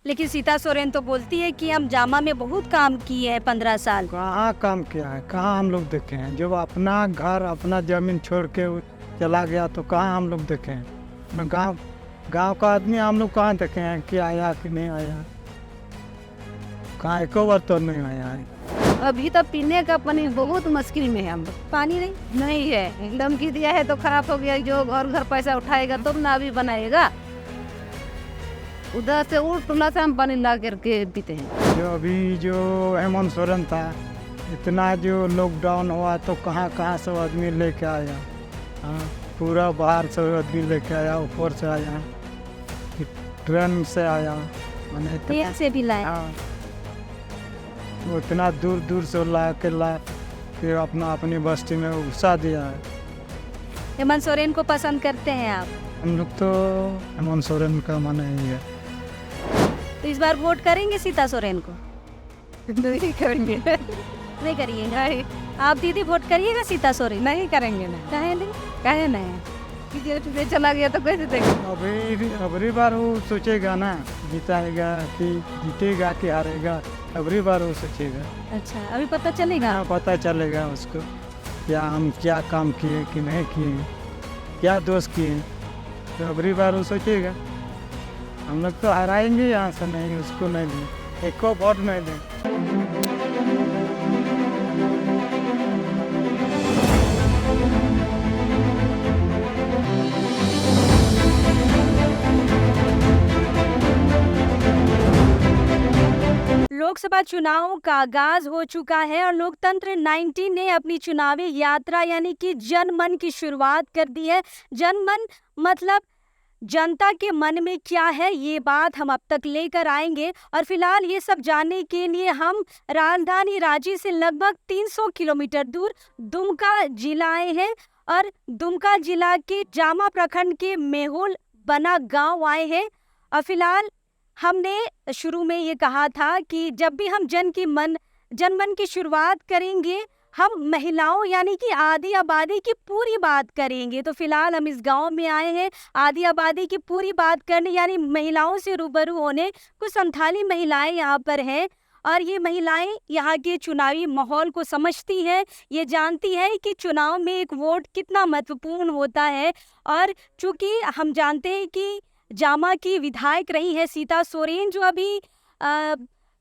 लेकिन सीता सोरेन तो बोलती है कि हम जामा में बहुत काम किए हैं 15 साल। कहाँ काम किया है, कहाँ हम लोग देखे हैं? जब अपना घर अपना जमीन छोड़ के वो चला गया तो कहाँ हम लोग देखे हैं? गांव गांव का आदमी हम लोग कहाँ देखे हैं कि आया कि नहीं आया? कहाँ एको बार तो नहीं आया है। अभी तो पीने का पानी बहुत मुश्किल में है हम लोग। पानी नहीं है, धमकी दिया है तो खराब हो गया। जो घर पैसा उठाएगा तब ना अभी बनाएगा। उधर से टूला से हम पानी ला करके पीते हैं। जो अभी जो हेमंत सोरेन था, इतना जो लॉकडाउन हुआ तो कहाँ कहाँ से आदमी लेके आया। हाँ, पूरा बाहर से आदमी लेके आया, ऊपर से आया, ट्रेन से आया, मैंने ट्रेन से भी लाया। हाँ, वो इतना दूर दूर से ला फिर अपनी बस्ती में घुसा दिया है। हेमंत सोरेन को पसंद करते हैं आप? हम लोग तो हेमंत सोरेन का मन ही है। तो इस बार वोट करेंगे सीता सोरेन को? नहीं करेंगे। नहीं करिए? नहीं, आप दीदी वोट करिएगा सीता सोरेन? नहीं करेंगे ना। काहे नहीं? काहे नहीं? बीजेपी चला गया तो कैसे देंगे? अबरी बार वो सोचेगा ना, जीताएगा कि जीतेगा कि हारेगा, अबरी बार वो सोचेगा। अच्छा, अभी पता चलेगा? हाँ, पता चलेगा उसको हम क्या काम किए कि नहीं किए, क्या दोष किए, तो अबरी बार वो सोचेगा। हम लोग तो हराएंगे यहाँ से, नहीं उसको नहीं दें, एक को वोट नहीं दें। लोकसभा चुनाव का आगाज हो चुका है और लोकतंत्र 19 ने अपनी चुनावी यात्रा यानी कि जनमन की शुरुआत कर दी है। जनमन मतलब जनता के मन में क्या है, ये बात हम अब तक लेकर आएंगे। और फिलहाल ये सब जानने के लिए हम राजधानी रांची से लगभग 300 किलोमीटर दूर दुमका जिला आए हैं और दुमका जिला के जामा प्रखंड के मेहुल बना गांव आए हैं। और फिलहाल हमने शुरू में ये कहा था कि जब भी हम जनमन की शुरुआत करेंगे हम महिलाओं यानी कि आधी आबादी की पूरी बात करेंगे। तो फिलहाल हम इस गांव में आए हैं आधी आबादी की पूरी बात करने यानी महिलाओं से रूबरू होने। कुछ संथाली महिलाएं यहाँ पर हैं और ये महिलाएं यहाँ के चुनावी माहौल को समझती हैं, ये जानती है कि चुनाव में एक वोट कितना महत्वपूर्ण होता है। और चूँकि हम जानते हैं कि जामा की विधायक रही है सीता सोरेन, जो अभी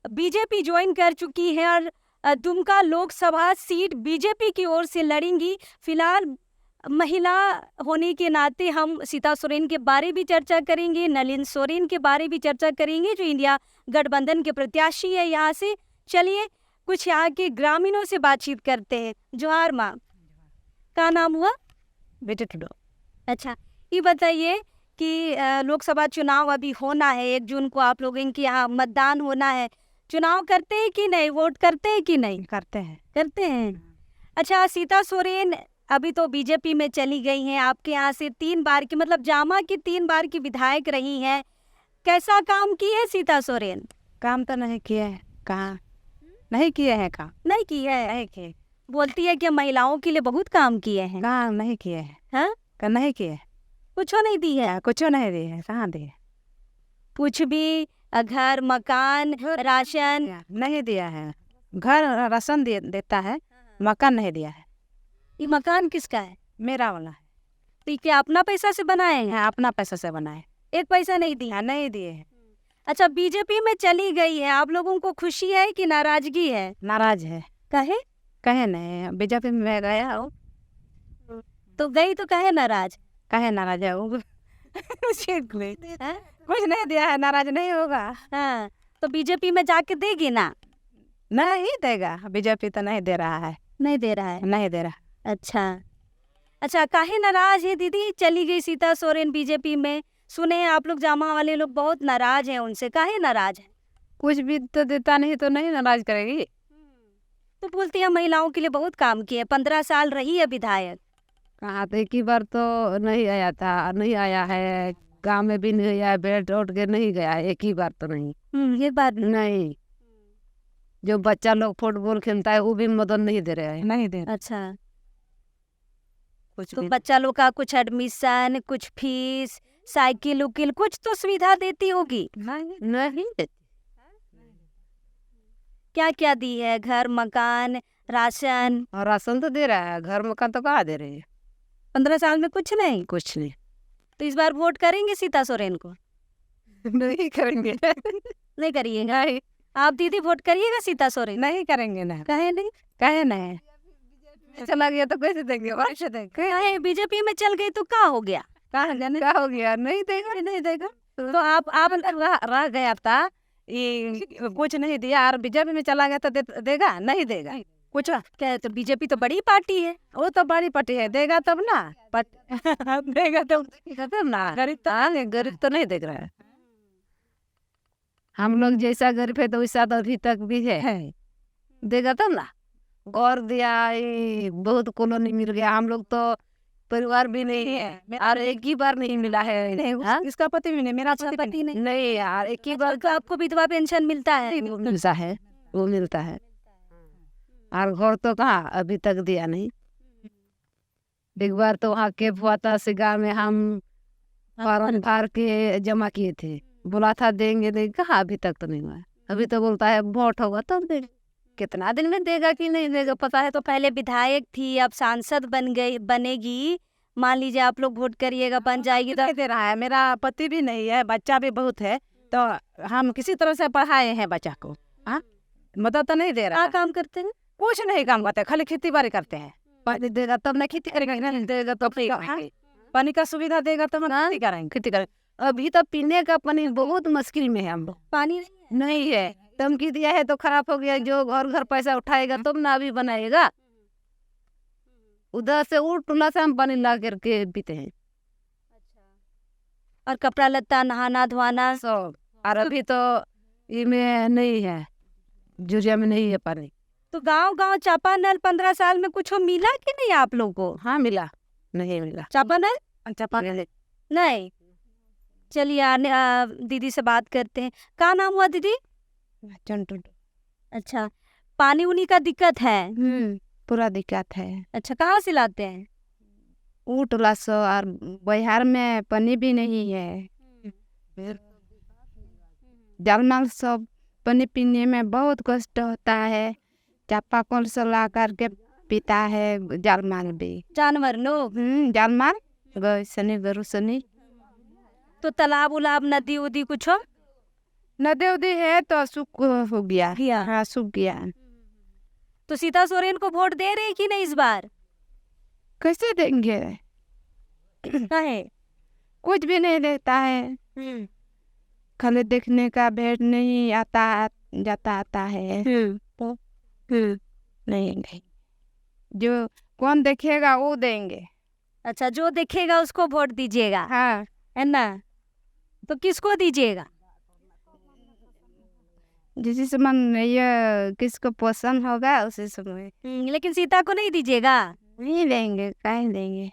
बीजेपी ज्वाइन कर चुकी है और दुमका लोकसभा सीट बीजेपी की ओर से लड़ेंगी। फिलहाल महिला होने के नाते हम सीता सोरेन के बारे भी चर्चा करेंगे, नलिन सोरेन के बारे भी चर्चा करेंगे जो इंडिया गठबंधन के प्रत्याशी है यहाँ से। चलिए कुछ यहाँ के ग्रामीणों से बातचीत करते हैं। जोहार माँ, क्या नाम हुआ? बेटे टुडो। अच्छा, ये बताइए कि लोकसभा चुनाव अभी होना है, 1 जून को आप लोगों के यहाँ मतदान होना है। चुनाव करते हैं कि नहीं, वोट करते हैं कि नहीं? करते हैं। करते हैं। अच्छा, सीता सोरेन अभी तो बीजेपी में चली गई हैं, आपके यहाँ से 3 बार की मतलब जामा की 3 बार की विधायक रही हैं। कैसा काम की है सीता सोरेन? काम तो नहीं किए हैं। कहाँ नहीं किए हैं? काम नहीं किया है? नहीं किए। बोलती है कि महिलाओं के लिए बहुत काम किए हैं। काम नहीं किए हैं। हाँ, नहीं किए। कुछ नहीं दी है? कुछ नहीं दिए हैं। कहाँ दिए? कुछ भी घर मकान राशन नहीं दिया है। घर राशन देता है, मकान नहीं दिया है। ये मकान किसका है? मेरा वाला है। तो ये क्या अपना पैसा से बनाए हैं? है, अपना पैसा से बनाए। 1 पैसा नहीं दी? हाँ, नहीं दिए हैं। अच्छा, बीजेपी में चली गई है, आप लोगों को खुशी है कि नाराजगी है? नाराज है। कहे? कहे नहीं, बीजेपी में गया हो तो गई तो कहे नाराज? कहे नाराज है वो। कुछ नहीं दिया है, नाराज नहीं होगा। हाँ, तो बीजेपी में जाके देगी ना? नहीं देगा, बीजेपी तो नहीं दे रहा है। नहीं दे रहा है? नहीं दे रहा। अच्छा, काहे नाराज है दीदी? चली गई सीता सोरेन बीजेपी में, सुने हैं आप लोग जामा वाले लोग बहुत नाराज हैं उनसे, काहे नाराज है? कुछ भी तो देता नहीं तो नहीं नाराज करेगी। तो बोलती है महिलाओं के लिए बहुत काम किए, 15 साल रही है विधायक। कहाँ तो एक ही बार तो नहीं आया था, नहीं आया है। गांव में भी नहीं आया, बेट उठ के नहीं गया है, एक ही बार तो नहीं। ये बात नहीं। जो बच्चा लोग फुटबॉल खेलता है वो भी मदद नहीं दे रहे हैं। नहीं दे। अच्छा, कुछ तो भी। बच्चा लोग का कुछ एडमिशन, कुछ फीस, साइकिल उकिल कुछ तो सुविधा देती होगी। नहीं देती। क्या क्या दी है? घर मकान राशन? और राशन तो दे रहा है, घर मकान तो कहाँ दे रहे हैं? 15 साल में कुछ नहीं। कुछ नहीं। तो इस बार वोट करेंगे सीता सोरेन को? नहीं करेंगे। नहीं करिएगा? नहीं, आप दीदी वोट करिएगा सीता सोरेन? नहीं करेंगे ना। कहे नहीं? कहे नहीं, चला गया तो कैसे देंगे? कैसे देंगे? कहे बीजेपी में चल गई तो क्या हो गया? कहाँ जाने क्या हो गया? नहीं देगा, नहीं देगा। तो आप रह गया था, ये कुछ नहीं दिया, और बीजेपी में चला गया तो देगा? नहीं देगा कुछ। क्या? तो बीजेपी तो बड़ी पार्टी है। वो तो बड़ी पार्टी है, देगा तब ना। देगा तब ना। गरीब तो नहीं देख रहा है। हम लोग जैसा गरीब है तो वैसा तो अभी तक भी है। देगा तब ना। और दिया, ये बहुत कॉलोनी मिल गया। हम लोग तो परिवार भी नहीं है, और एक ही बार नहीं मिला है। इसका पति भी नहीं, मेरा पति नहीं। नहीं यार, एक ही बार तो आपको विधवा पेंशन मिलता है? मिलता है, वो मिलता है। और घर तो कहाँ अभी तक दिया नहीं। एक बार तो वहाँ के हुआ था सिगार में, हम फॉर्म भर के जमा किए थे, बोला था देंगे, कहाँ अभी तक तो नहीं हुआ है। अभी तो बोलता है वोट होगा तब देगा। कितना दिन में देगा कि नहीं देगा पता है। तो पहले विधायक थी, अब सांसद बनेगी। मान लीजिए आप लोग वोट करिएगा, बन जाएगी तो। दे रहा है, मेरा पति भी नहीं है, बच्चा भी बहुत है, तो हम किसी तरह से पढ़ाए हैं बच्चा को। हाँ, मदद तो नहीं दे रहा। क्या काम करते हैं? कुछ नहीं काम करते, खाली खेती बाड़ी करते हैं। पानी देगा तब ना खेती करेंगे, नहीं देगा तो पानी का सुविधा देगा तो हम खेती करेंगे, खेती करेंगे। अभी तो पीने का पानी बहुत मुश्किल में है। हम लोग पानी नहीं है, धमकी दिया है तो खराब हो गया। जो घर पैसा उठाएगा तब ना अभी बनाएगा। उधर से वो टूला से हम पानी ला करके पीते हैं। और कपड़ा लत्ता नहाना धोना सब। और अभी तो इसमें नहीं है, जुरिया में नहीं है पानी। तो गांव चापानल 15 साल में कुछ मिला कि नहीं आप लोगों को? हाँ मिला, नहीं मिला चापानल चापानल नहीं। चलिए दीदी से बात करते हैं। क्या नाम हुआ दीदी? चंटू। अच्छा, पानी उनी का दिक्कत है? पूरा दिक्कत है। अच्छा, कहाँ से लाते हैं? वो टोला सो, और बिहार में पानी भी नहीं है। जलमल सब पानी पीने में बहुत कष्ट होता है। चापाकल से ला करके पीता है जलमल भी। जानवर लोग? जलमल गौ सनी गरु सनी। तो तालाब उलाब नदी उदी कुछ हो? नदी उदी है तो सूख हो गया। हाँ, सूख गया। तो सीता सोरेन को वोट दे रहे कि नहीं इस बार? कैसे देंगे? है कुछ भी नहीं देता है, खाली देखने का भेंट नहीं आता आता है। तो नहीं, जो कौन देखेगा वो देंगे। अच्छा, जो देखेगा उसको वोट दीजिएगा। हाँ, है ना? तो किसको दीजिएगा? जिस समय ये किसको पसंद होगा उसी समय। लेकिन सीता को नहीं दीजिएगा? नहीं देंगे, कहीं देंगे।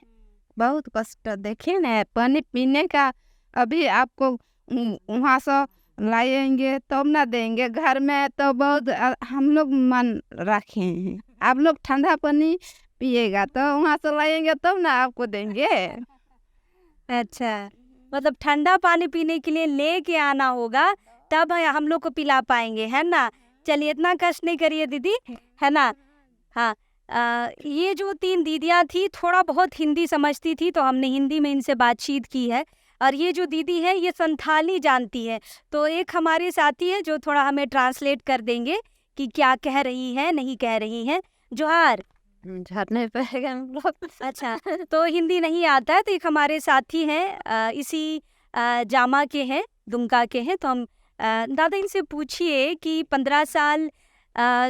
बहुत कष्ट देखे ना, पानी पीने का। अभी आपको वहाँ से लाएंगे तब ना देंगे। घर में तो बहुत हम लोग मन रखे हैं। आप लोग ठंडा पानी पिएगा तो वहाँ से लाएंगे तब ना आपको देंगे। अच्छा, मतलब ठंडा पानी पीने के लिए लेके आना होगा तब हम लोग को पिला पाएंगे, है ना? चलिए, इतना कष्ट नहीं करिए दीदी, है ना? हाँ, ये जो 3 दीदियाँ थी थोड़ा बहुत हिंदी समझती थी तो हमने हिंदी में इनसे बातचीत की है। और ये जो दीदी है ये संथाली जानती है, तो एक हमारे साथी है जो थोड़ा हमें ट्रांसलेट कर देंगे कि क्या कह रही है नहीं कह रही हैं। जोहार। झरने पे अच्छा, तो हिंदी नहीं आता है तो एक हमारे साथी हैं, इसी जामा के हैं, दुमका के हैं। तो हम दादा इनसे पूछिए कि 15 साल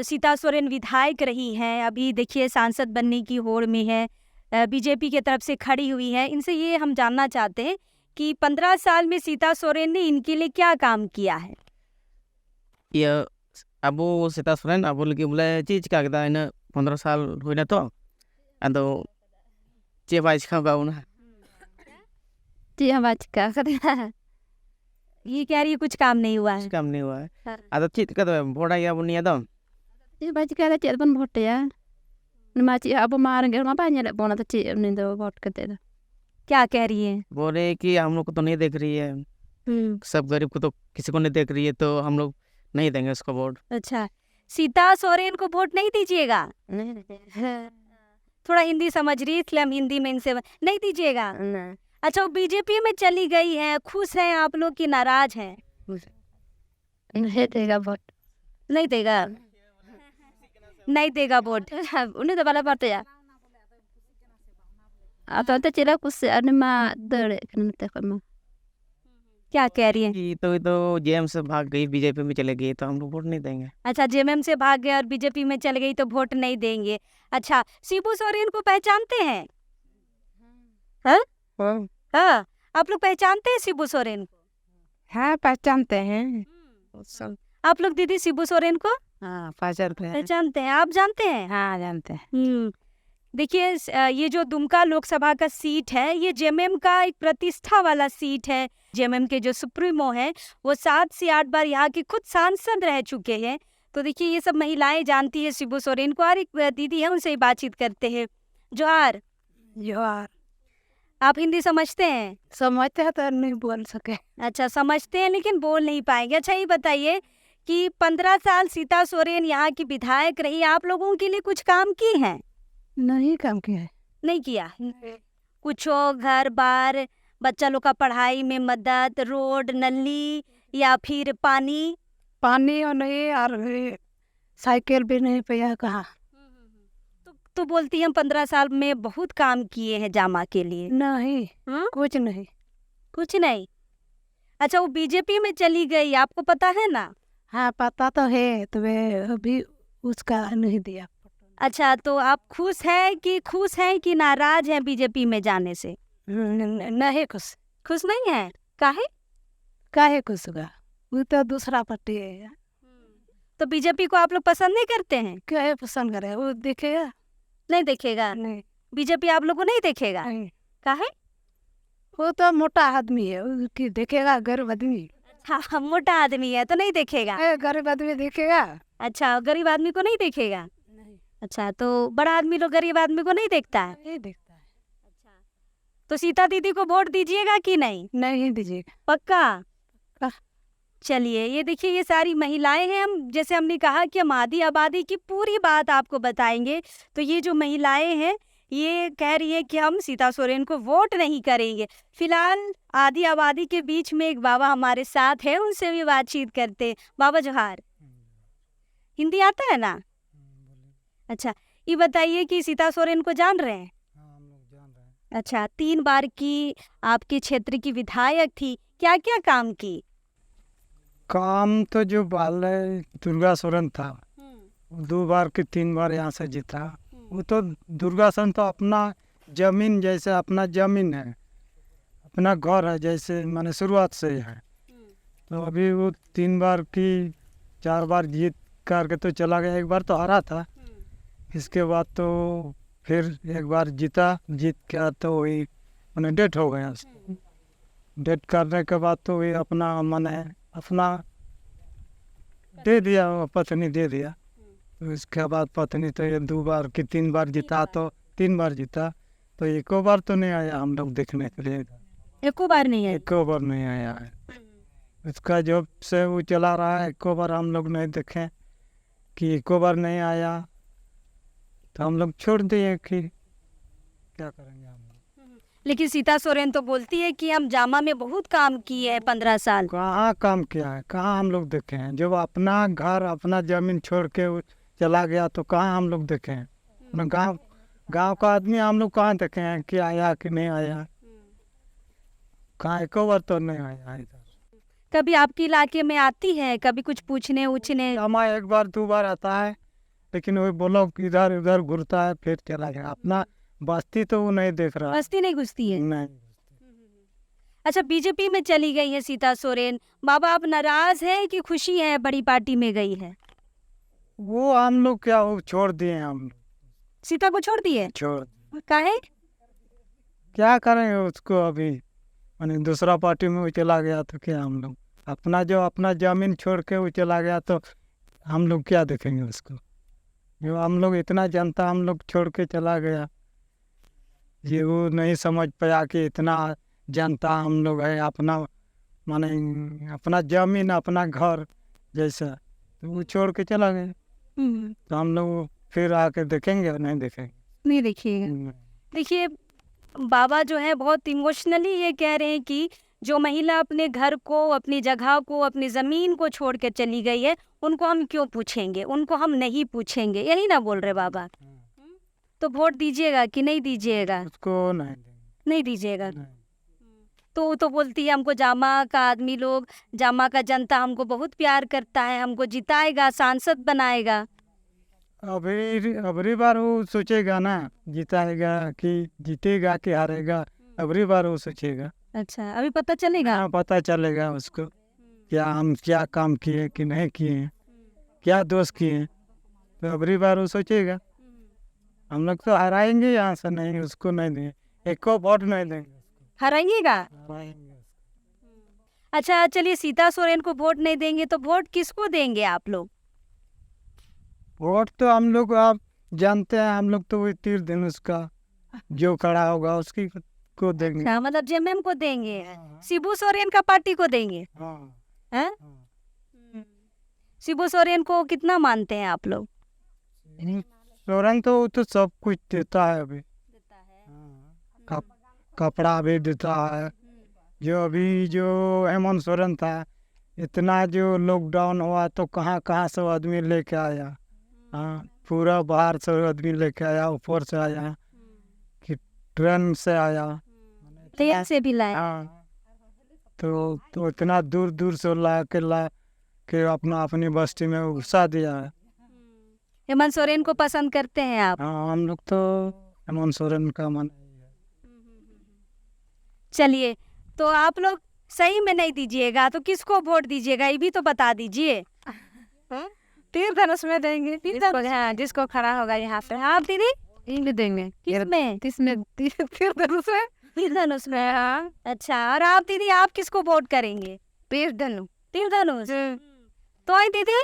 सीता सोरेन विधायक रही हैं, अभी देखिए सांसद बनने की होड़ में है, बीजेपी की तरफ से खड़ी हुई है। इनसे ये हम जानना चाहते हैं कि 15 साल में सीता सोरेन ने इनके लिए क्या काम किया है? Iya, abu Sita Soren abu lagi mulai cika kita ini 15 साल हुई ना तो अतो चे बाइस का गाउन है जी हम आज क्या करें। ये कह रही है कुछ काम नहीं हुआ है। काम नहीं हुआ है। अतो चीत का तो बोड़ा या बुनिया तो जी बाजी क्या चेत बन भोट या नमाची अब मारेंगे हम बाहर नहीं बोना तो ची नहीं तो भोट करते क्या कह रही है? बोल रहे हैं कि हम लोग को तो नहीं देख रही है, सब गरीब को तो किसी को नहीं देख रही है, तो हम लोग नहीं देंगे उसको वोट। अच्छा, सीता सोरेन को वोट नहीं दीजिएगा? थोड़ा हिंदी समझ रही है, इसलिए हम हिंदी में इनसे नहीं दीजिएगा। अच्छा, वो बीजेपी में चली गई है, खुश हैं आप लोग की नाराज हैं? नहीं देगा वोट, नहीं देगा, नहीं देगा वोट। उन्हें तो बड़ा बात है atau तो चला कुछ अनमा दर करना क्या कह रही है? कि तो जेएम से भाग गई, बीजेपी में चले गई, तो हम लोग वोट नहीं देंगे। अच्छा, जेएमएम से भाग गए और बीजेपी में चल गई तो वोट नहीं देंगे। अच्छा, शिबू सोरेन को पहचानते हैं? हाँ हाँ, आप लोग पहचानते हैं शिबू सोरेन को? हाँ पहचानते हैं सब। आप लोग दीदी शिबू सोरेन को हाँ पहचानते हैं। पहचानते हैं? आप जानते हैं? हाँ जानते हैं। देखिए, ये जो दुमका लोकसभा का सीट है, ये जेएमएम का एक प्रतिष्ठा वाला सीट है। जेएमएम के जो सुप्रीमो हैं वो 7 से 8 बार यहाँ की खुद सांसद रह चुके हैं। तो देखिए, ये सब महिलाएं जानती है शिबू सोरेन को। और एक दीदी है, उनसे ही बातचीत करते हैं। जोहार। जोहार। आप हिंदी समझते हैं? समझते हैं तो नहीं बोल सके। अच्छा, समझते हैं लेकिन बोल नहीं पाएंगे। अच्छा, ये बताइए कि 15 साल सीता सोरेन यहाँ की विधायक रही, आप लोगों के लिए कुछ काम की हैं? नहीं काम किया है। नहीं किया कुछ? घर बार, बच्चा लोग का पढ़ाई में मदद, रोड, नली या फिर पानी? पानी और नहीं, और साइकिल भी नहीं पाया कहाँ। तो बोलती हम 15 साल में बहुत काम किए हैं जामा के लिए। नहीं हाँ? कुछ नहीं। कुछ नहीं। अच्छा, वो बीजेपी में चली गई, आपको पता है ना? हाँ पता तो है, तो वे अभी उसका नहीं दिया। अच्छा, तो आप खुश हैं कि नाराज हैं बीजेपी में जाने से? नहीं खुश। खुश नहीं है? काहे? काहे खुश होगा, वो तो दूसरा पार्टी है। तो बीजेपी को आप लोग पसंद नहीं करते हैं? क्या पसंद करे, वो देखेगा नहीं देखेगा? नहीं। बीजेपी आप लोग को नहीं देखेगा? नहीं। काहे? वो तो मोटा आदमी है, उसकी देखेगा गरीब आदमी। हाँ, मोटा आदमी है तो नहीं देखेगा। गरीब आदमी देखेगा। अच्छा, गरीब आदमी को नहीं देखेगा? नहीं। अच्छा, तो बड़ा आदमी लोग गरीब आदमी को नहीं देखता है? नहीं देखता है। अच्छा, तो सीता दीदी को वोट दीजिएगा कि नहीं? नहीं दीजिएगा। पक्का? पक्का। चलिए, ये देखिए, ये सारी महिलाएं हैं। हम जैसे हमने कहा कि हम आधी आबादी की पूरी बात आपको बताएंगे। तो ये जो महिलाएं हैं, ये कह रही है कि हम सीता सोरेन को वोट नहीं करेंगे। फिलहाल आधी आबादी के बीच में एक बाबा हमारे साथ है, उनसे भी बातचीत करते। बाबा जोहार। हिंदी आता है ना? अच्छा, ये बताइए कि सीता सोरेन को जान रहे हैं? हाँ हम लोग जान रहे हैं। अच्छा, 3 बार की आपके क्षेत्र की विधायक थी, क्या क्या काम की? काम तो जो बाल दुर्गा सोरेन था, 2 बार की 3 बार यहाँ से जीता। वो तो दुर्गा सोरेन तो अपना जमीन, जैसे अपना जमीन है, अपना घर है, जैसे मैंने शुरुआत से ही है। तो अभी वो 3 बार की 4 बार जीत करके तो चला गया। एक बार तो हारा था, इसके बाद तो फिर एक बार जीत के तो वही मैंने डेथ हो गया। डेथ करने के बाद तो वही अपना मैंने अपना दे दिया, पत्नी दे दिया। तो इसके बाद पत्नी तो ये 2 बार की 3 बार जीता, तो 3 बार जीता। तो एको बार तो नहीं आया हम लोग देखने के लिए, एको बार नहीं है? एको बार नहीं आया है। उसका जब से वो चला रहा है, एको बार हम लोग नहीं देखे कि एको बार नहीं आया। तो हम लोग छोड़ दिए कि क्या करेंगे हम लोग। लेकिन सीता सोरेन तो बोलती है कि हम जामा में बहुत काम किए हैं 15 साल। कहाँ काम किया है, कहाँ हम लोग देखे हैं? जब अपना घर अपना जमीन छोड़ के वो चला गया तो कहाँ हम लोग देखे हैं? अपना गांव का आदमी हम लोग कहाँ देखे हैं कि आया कि नहीं आया? कहाँ एको बार तो नहीं आया इधर। कभी आपके इलाके में आती है, कभी कुछ पूछने उछने? हमारा 1 बार 2 बार आता है, लेकिन वो बोलो इधर उधर घूरता है फिर चला गया। अपना बस्ती तो वो नहीं देख रहा। बस्ती नहीं घुसती है? नहीं। अच्छा, बीजेपी में चली गई है सीता सोरेन। बाबा, आप नाराज है कि खुशी है बड़ी पार्टी में गई है? वो हम लोग क्या, वो छोड़ दिए हम लोग, सीता को छोड़ दिए? छोड़ दिए। काहे? क्या करेंगे उसको अभी, मैंने दूसरा पार्टी में वो चला गया तो क्या हम लोग अपना जमीन छोड़ के वो चला गया तो हम लोग क्या देखेंगे उसको? जो हम लोग इतना जनता हम लोग छोड़ के चला गया ये वो नहीं समझ पाया कि इतना जनता हम लोग है, अपना माने अपना जमीन अपना घर जैसा, तो वो छोड़ के चला गया। तो हम लोग फिर आके देखेंगे और नहीं देखेंगे। नहीं देखिएगा। देखिए बाबा जो है बहुत इमोशनली ये कह रहे हैं कि जो महिला अपने घर को, अपनी जगह को, अपनी ज़मीन को छोड़ के चली गई है, उनको हम क्यों पूछेंगे, उनको हम नहीं पूछेंगे, यही ना बोल रहे बाबा। तो वोट दीजिएगा कि नहीं दीजिएगा? उसको नहीं देंगे। नहीं दीजिएगा। नहीं। तो वो तो बोलती है हमको जामा का आदमी लोग, जामा का जनता हमको बहुत प्यार करता है, हमको जिताएगा, सांसद बनाएगा। अबरी बार वो सोचेगा ना, जिताएगा कि जीतेगा कि हारेगा, अबरी बार वो सोचेगा। अच्छा, अभी पता चलेगा। हाँ, पता चलेगा उसको क्या हम क्या काम किए कि नहीं किए, क्या दोष किए, तो अबरी बार वो सोचेगा। हम लोग तो हराएंगे यहाँ से, नहीं उसको नहीं देंगे, एक को वोट नहीं देंगे। हराइएगा? हराएंगे। अच्छा चलिए, सीता सोरेन को वोट नहीं देंगे तो वोट किसको देंगे आप लोग? वोट तो हम लोग आप जानते हैं, हम लोग तो वही तीर दिन उसका जो खड़ा होगा उसकी को देंगे। अच्छा, मतलब जेएमएम को देंगे, शिबू सोरेन का पार्टी को देंगे। हाँ, हैं? शिबू सोरेन को कितना मानते हैं आप लोग? सोरेन तो वो तो सब कुछ देता है अभी। कपड़ा भी देता है। जो अभी जो हेमंत सोरेन था, इतना जो लॉकडाउन हुआ तो कहाँ कहाँ से आदमी लेके आया। हाँ, पूरा बाहर से आदमी लेके आया, ऊपर से आया कि ट्रेन से आया। ट्रेन से भी लाए? हाँ, तो इतना दूर दूर से ला के अपना अपनी बस्ती में घुसा दिया है। हेमंत सोरेन को पसंद करते हैं आप? हाँ, हम लोग तो हेमंत सोरेन का मन। चलिए, तो आप लोग सही में नहीं दीजिएगा तो किसको वोट दीजिएगा, ये भी तो बता दीजिए। तीर धनुष में देंगे, हाँ, जिसको खड़ा होगा यहाँ पे। आप दीदी यही में देंगे। किसमें? तीर धनुष में। तीर धनुष में? हाँ, अच्छा, और आप दीदी आप किसको वोट करेंगे? तीर धनुष। तीर धनुष। तो आई दीदी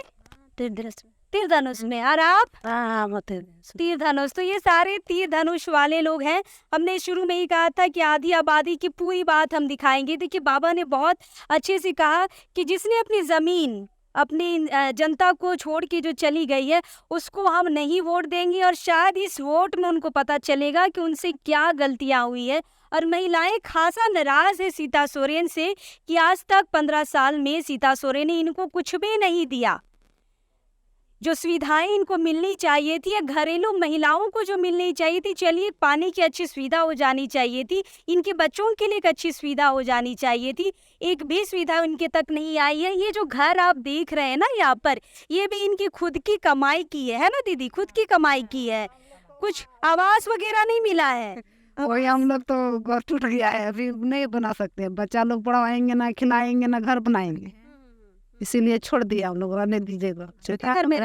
तीर धनुष में, और आप? हाँ, तीर धनुष। तो ये सारे तीर धनुष वाले लोग हैं। हमने शुरू में ही कहा था कि आधी आबादी की पूरी बात हम दिखाएंगे। देखिए बाबा ने बहुत अच्छे से कहा कि जिसने अपनी ज़मीन, अपनी जनता को छोड़ के जो चली गई है, उसको हम नहीं वोट देंगे, और शायद इस वोट में उनको पता चलेगा कि उनसे क्या गलतियां हुई है। और महिलाएं खासा नाराज है सीता सोरेन से कि आज तक 15 साल में सीता सोरेन ने इनको कुछ भी नहीं दिया। जो सुविधाएं इनको मिलनी चाहिए थी, या घरेलू महिलाओं को जो मिलनी चाहिए थी, चलिए पानी की अच्छी सुविधा हो जानी चाहिए थी, इनके बच्चों के लिए एक अच्छी सुविधा हो जानी चाहिए थी, एक भी सुविधा इनके तक नहीं आई है। ये जो घर आप देख रहे हैं ना यहाँ पर, ये भी इनकी खुद की कमाई की है ना दीदी? खुद की कमाई की है, कुछ आवास वगैरह नहीं मिला है। वही हम लोग तो घर टूट गया है, अभी नहीं बना सकते। बच्चा लोग पढ़ाएंगे ना, खिलाएंगे ना, घर बनाएंगे, इसीलिए छोड़ दिया हम लोग, रहने दीजिएगा। घर में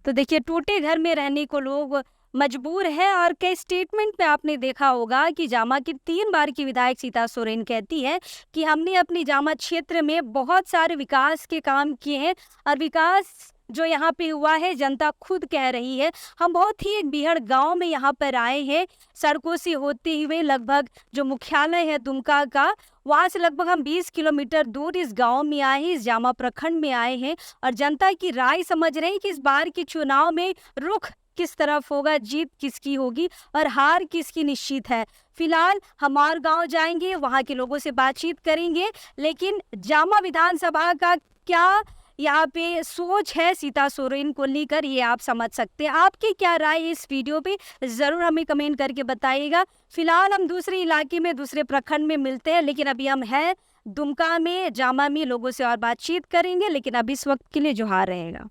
तो देखिए टूटे घर में रहने को लोग मजबूर है। और कई स्टेटमेंट में आपने देखा होगा कि जामा की 3 बार की विधायक सीता सोरेन कहती है कि हमने अपनी जामा क्षेत्र में बहुत सारे विकास के काम किए हैं, और विकास जो यहाँ पे हुआ है जनता खुद कह रही है। हम बहुत ही एक बीहड़ गांव में यहाँ पर आए हैं, सड़कों से होते हुए लगभग जो मुख्यालय है दुमका का, वहाँ से लगभग हम 20 किलोमीटर दूर इस गांव में आए हैं, इस जामा प्रखंड में आए हैं, और जनता की राय समझ रहे हैं कि इस बार के चुनाव में रुख किस तरफ होगा, जीत किसकी होगी और हार किसकी निश्चित है। फिलहाल हम और गाँव जाएंगे, वहाँ के लोगों से बातचीत करेंगे, लेकिन जामा विधानसभा का क्या यहाँ पे सोच है सीता सोरेन को लेकर, ये आप समझ सकते हैं। आपकी क्या राय है इस वीडियो पे, ज़रूर हमें कमेंट करके बताइएगा। फिलहाल हम दूसरे इलाके में, दूसरे प्रखंड में मिलते हैं, लेकिन अभी हम हैं दुमका में, जामा में, लोगों से और बातचीत करेंगे। लेकिन अभी इस वक्त के लिए जोहार रहेगा।